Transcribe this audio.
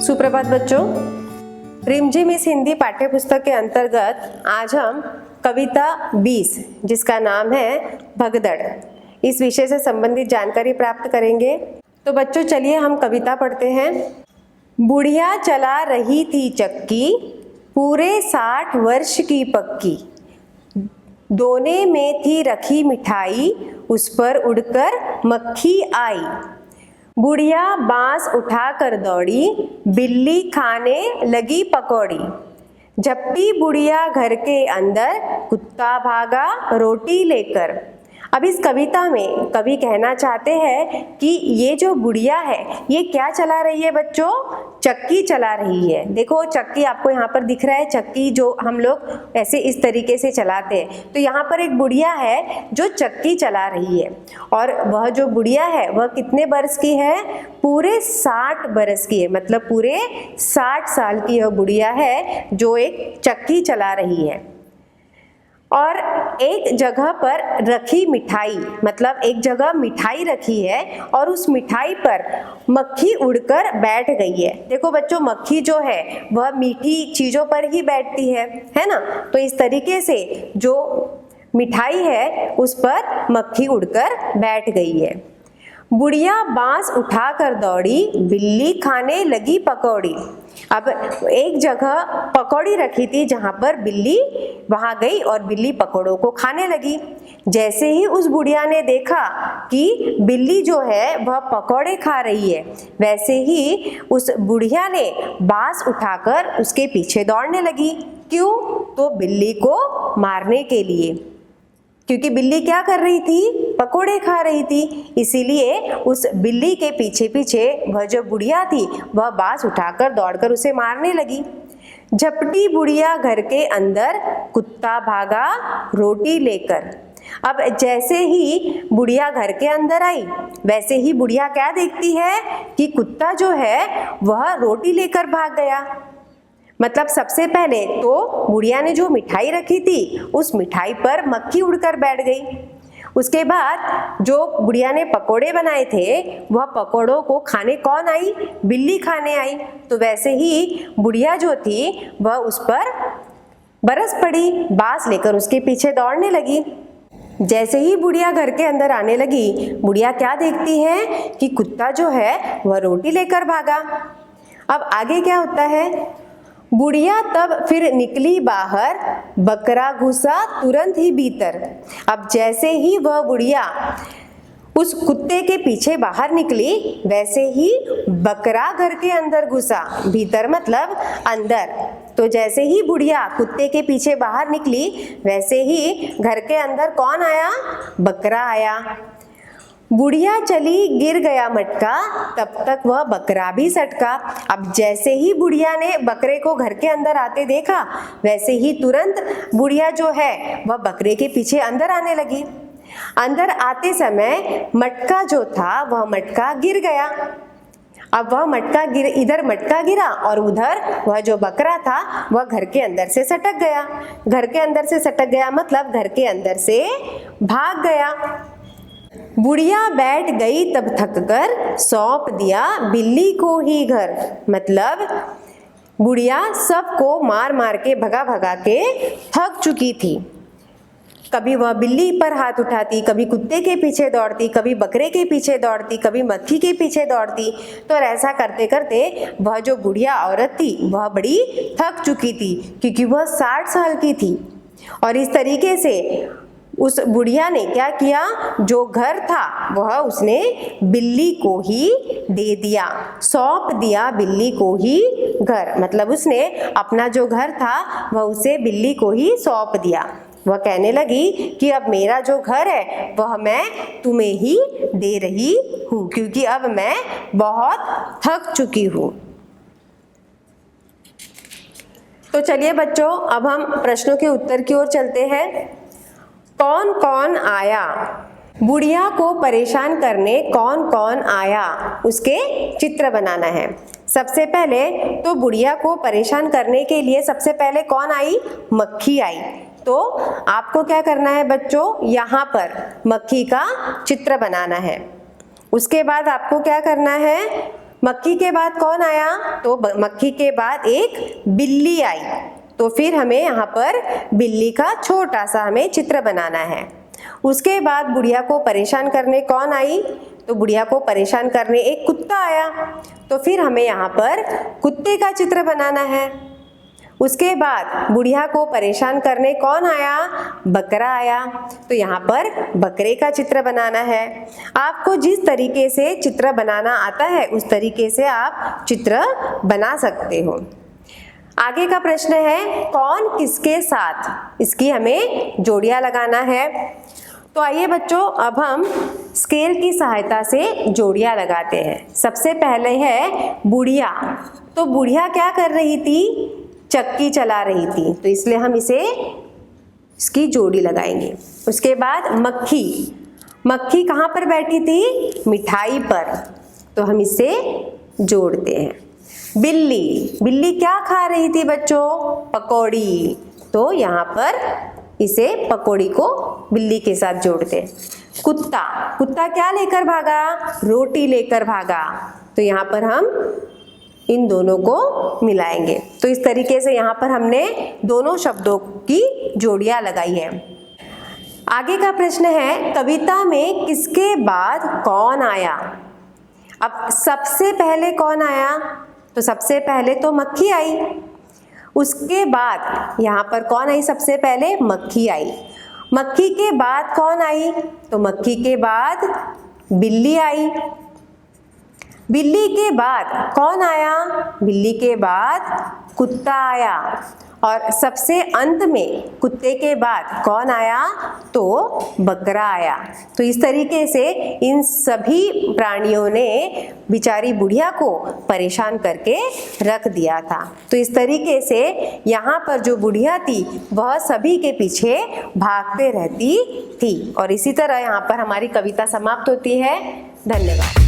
सुप्रभात बच्चों, रिमझिम इस हिंदी पाठ्य पुस्तक के अंतर्गत आज हम कविता 20 जिसका नाम है भगदड़, इस विषय से संबंधित जानकारी प्राप्त करेंगे। तो बच्चों चलिए हम कविता पढ़ते हैं। बुढ़िया चला रही थी चक्की, पूरे 60 वर्ष की पक्की, दोने में थी रखी मिठाई, उस पर उड़कर मक्खी आई। बुढ़िया बांस उठाकर दौड़ी, बिल्ली खाने लगी पकौड़ी, झपटी बुढ़िया घर के अंदर, कुत्ता भागा रोटी लेकर। अब इस कविता में कवि कहना चाहते हैं कि ये जो बुढ़िया है ये क्या चला रही है बच्चों? चक्की चला रही है। देखो चक्की आपको यहाँ पर दिख रहा है, चक्की जो हम लोग ऐसे इस तरीके से चलाते हैं। तो यहाँ पर एक बुढ़िया है जो चक्की चला रही है, और वह जो बुढ़िया है वह कितने बरस की है? पूरे 60 बरस की है, मतलब पूरे 60 साल की यह बुढ़िया है जो एक चक्की चला रही है। और एक जगह पर रखी मिठाई, मतलब एक जगह मिठाई रखी है और उस मिठाई पर मक्खी उड़कर बैठ गई है। देखो बच्चों, मक्खी जो है वह मीठी चीजों पर ही बैठती है ना? तो इस तरीके से जो मिठाई है उस पर मक्खी उड़कर बैठ गई है। बुढ़िया बांस उठाकर दौड़ी, बिल्ली खाने लगी पकौड़ी। अब एक जगह पकौड़ी रखी थी जहां पर बिल्ली वहां गई और बिल्ली पकौड़ों को खाने लगी। जैसे ही उस बुढ़िया ने देखा कि बिल्ली जो है वह पकौड़े खा रही है, वैसे ही उस बुढ़िया ने बांस उठाकर उसके पीछे दौड़ने लगी। क्यों? तो बिल्ली को मारने के लिए, क्योंकि बिल्ली क्या कर रही थी? पकोड़े खा रही थी। इसीलिए उस बिल्ली के पीछे पीछे वह जो बुढ़िया थी वह बांस उठाकर दौड़कर उसे मारने लगी। झपटी बुढ़िया घर के अंदर, कुत्ता भागा रोटी लेकर। अब जैसे ही बुढ़िया घर के अंदर आई, वैसे ही बुढ़िया क्या देखती है कि कुत्ता जो है वह रोटी लेकर भाग गया। मतलब सबसे पहले तो बुढ़िया ने जो मिठाई रखी थी उस मिठाई पर मक्खी उड़कर बैठ गई। उसके बाद जो बुढ़िया ने पकोड़े बनाए थे वह पकोड़ों को खाने कौन आई? बिल्ली खाने आई। तो वैसे ही बुढ़िया जो थी वह उस पर बरस पड़ी, बांस लेकर उसके पीछे दौड़ने लगी। जैसे ही बुढ़िया घर के अंदर आने लगी, बुढ़िया क्या देखती है कि कुत्ता जो है वह रोटी लेकर भागा। अब आगे क्या होता है? बुढ़िया तब फिर निकली बाहर, बकरा घुसा तुरंत ही भीतर। अब जैसे ही वह बुढ़िया उस कुत्ते के पीछे बाहर निकली, वैसे ही बकरा घर के अंदर घुसा। भीतर मतलब अंदर। तो जैसे ही बुढ़िया कुत्ते के पीछे बाहर निकली, वैसे ही घर के अंदर कौन आया? बकरा आया। बुढ़िया चली, गिर गया मटका, तब तक वह बकरा भी सटका। अब जैसे ही बुढ़िया ने बकरे को घर के अंदर आते देखा, वैसे ही तुरंत बुढ़िया जो है वह बकरे के पीछे अंदर आने लगी। अंदर आते समय मटका जो था वह मटका गिर गया। अब वह मटका इधर मटका गिरा और उधर वह जो बकरा था वह घर के अंदर से सटक गया। घर के अंदर से सटक गया मतलब घर के अंदर से भाग गया। बुढ़िया बैठ गई तब थक कर, सौंप दिया बिल्ली को ही घर। मतलब बुढ़िया सबको मार मार के भगा भगा के थक चुकी थी। कभी वह बिल्ली पर हाथ उठाती, कभी कुत्ते के पीछे दौड़ती, कभी बकरे के पीछे दौड़ती, कभी मक्खी के पीछे दौड़ती। तो ऐसा करते करते वह जो बुढ़िया औरत थी वह बड़ी थक चुकी थी, क्योंकि वह 60 साल की थी। और इस तरीके से उस बुढ़िया ने क्या किया? जो घर था वह उसने बिल्ली को ही दे दिया, सौंप दिया बिल्ली को ही घर। मतलब उसने अपना जो घर था वह उसे बिल्ली को ही सौंप दिया। वह कहने लगी कि अब मेरा जो घर है वह मैं तुम्हें ही दे रही हूँ, क्योंकि अब मैं बहुत थक चुकी हूँ। तो चलिए बच्चों, अब हम प्रश्नों के उत्तर की ओर चलते हैं। कौन कौन आया? बुढ़िया को परेशान करने कौन कौन आया, उसके चित्र बनाना है। सबसे पहले तो बुढ़िया को परेशान करने के लिए सबसे पहले कौन आई? मक्खी आई। तो आपको क्या करना है बच्चों? यहाँ पर मक्खी का चित्र बनाना है। उसके बाद आपको क्या करना है? मक्खी के बाद कौन आया? तो मक्खी के बाद एक बिल्ली आई। तो फिर हमें यहाँ पर बिल्ली का छोटा सा हमें चित्र बनाना है। उसके बाद बुढ़िया को परेशान करने कौन आई? तो बुढ़िया को परेशान करने एक कुत्ता आया। तो फिर हमें यहाँ पर कुत्ते का चित्र बनाना है। उसके बाद बुढ़िया को परेशान करने कौन आया? बकरा आया। तो यहाँ पर बकरे का चित्र बनाना है। आपको जिस तरीके से चित्र बनाना आता है उस तरीके से आप चित्र बना सकते हो। आगे का प्रश्न है कौन किसके साथ, इसकी हमें जोड़ियां लगाना है। तो आइए बच्चों, अब हम स्केल की सहायता से जोड़ियां लगाते हैं। सबसे पहले है बुढ़िया। तो बुढ़िया क्या कर रही थी? चक्की चला रही थी, तो इसलिए हम इसकी जोड़ी लगाएंगे। उसके बाद मक्खी। मक्खी कहाँ पर बैठी थी? मिठाई पर, तो हम इसे जोड़ते हैं। बिल्ली। बिल्ली क्या खा रही थी बच्चों? पकौड़ी, तो यहाँ पर इसे पकौड़ी को बिल्ली के साथ जोड़ते हैं। कुत्ता। कुत्ता क्या लेकर भागा? रोटी लेकर भागा, तो यहाँ पर हम इन दोनों को मिलाएंगे। तो इस तरीके से यहाँ पर हमने दोनों शब्दों की जोड़ियां लगाई है। आगे का प्रश्न है कविता में किसके बाद कौन आया? अब सबसे पहले कौन आया? तो सबसे पहले तो मक्खी आई। उसके बाद यहाँ पर कौन आई? सबसे पहले मक्खी आई। मक्खी के बाद कौन आई? तो मक्खी के बाद बिल्ली आई। बिल्ली के बाद कौन आया? बिल्ली के बाद कुत्ता आया। और सबसे अंत में कुत्ते के बाद कौन आया? तो बकरा आया। तो इस तरीके से इन सभी प्राणियों ने बेचारी बुढ़िया को परेशान करके रख दिया था। तो इस तरीके से यहाँ पर जो बुढ़िया थी वह सभी के पीछे भागते रहती थी। और इसी तरह यहाँ पर हमारी कविता समाप्त होती है। धन्यवाद।